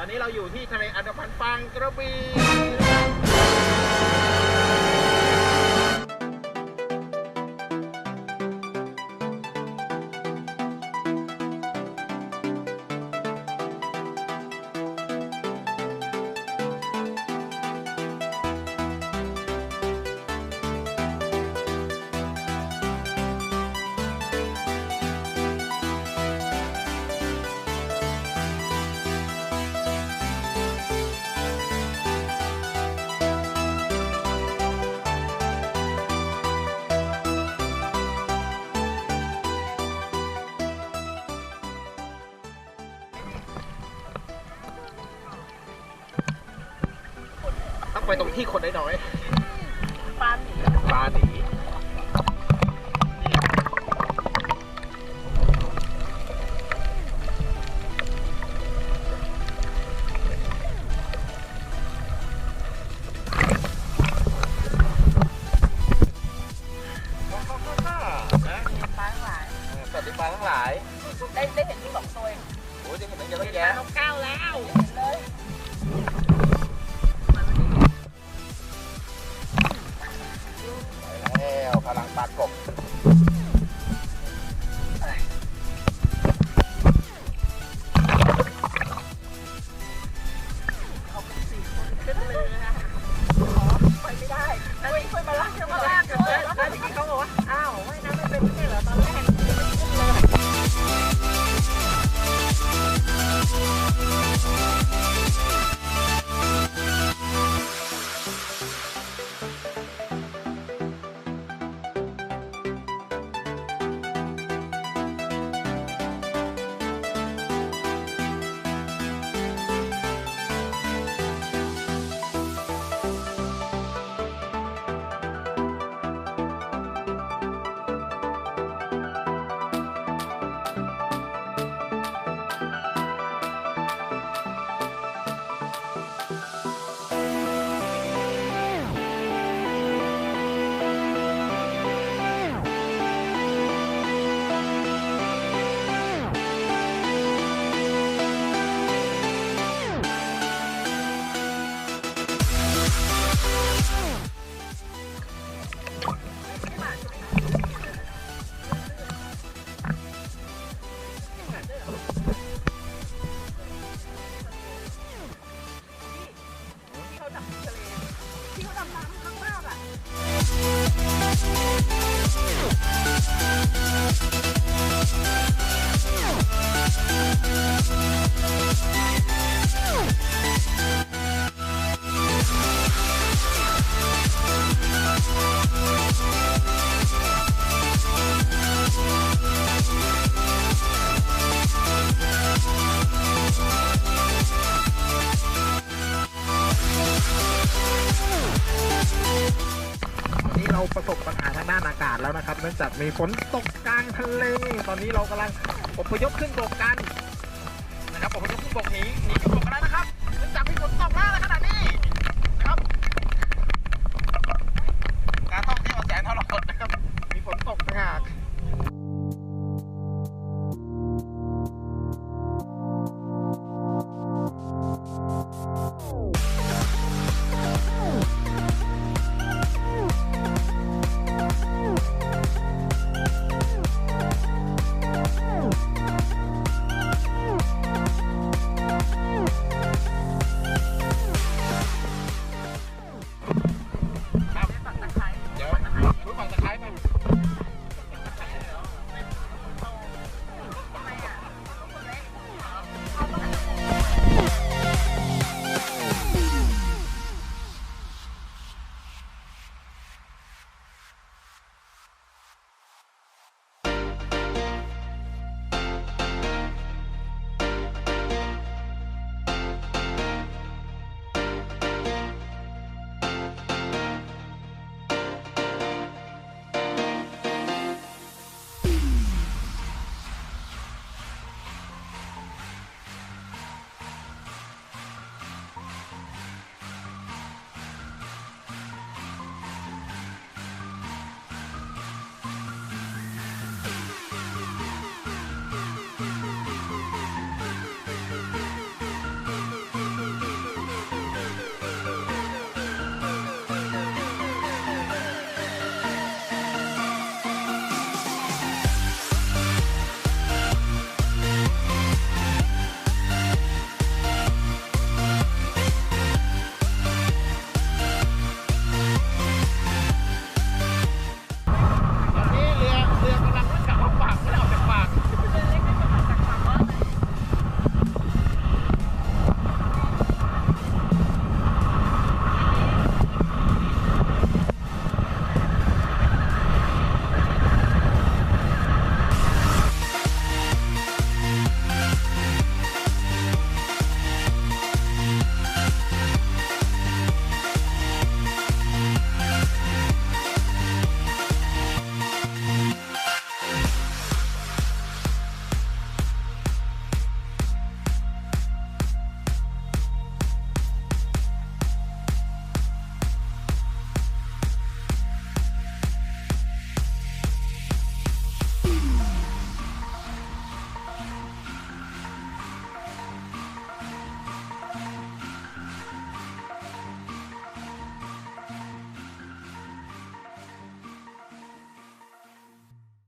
ตอนนี้เราอยู่ที่ทะเลอันดามันฝั่งกระบี่ต้องไปตรงที่คนน้อยๆปลาหนีสวัสดีปลาทั้งหลายได้เห็นที่2 ตัวเอง โอ้ยจะเห็นตั้งเยอะตั้งแยะ นกแก้วแล้วเห็นเลยไปแล้วพลังปลากบเขาเป็น4 คนขึ้นเลยนะไปไม่ได้แล้วนี่ค่อยมาลากเลยแล้วทีนี้เขาบอกว่าอ้าวว่ายน้ำไม่เป็นไม่ใช่เหรอตอนแรกขึ้นเลย ที่เขาดำน้ำข้างหน้าอ่ะเราประสบปัญหาทางด้านอากาศแล้วนะครับเนื่องจากมีฝนตกกลางทะเลตอนนี้เรากำลังอพยพขึ้นบกกันนะครับอพยพขึ้นบกหนีขึ้นบกกันแล้วนะครับเนื่องจากมีฝนตกมากในขณะนี้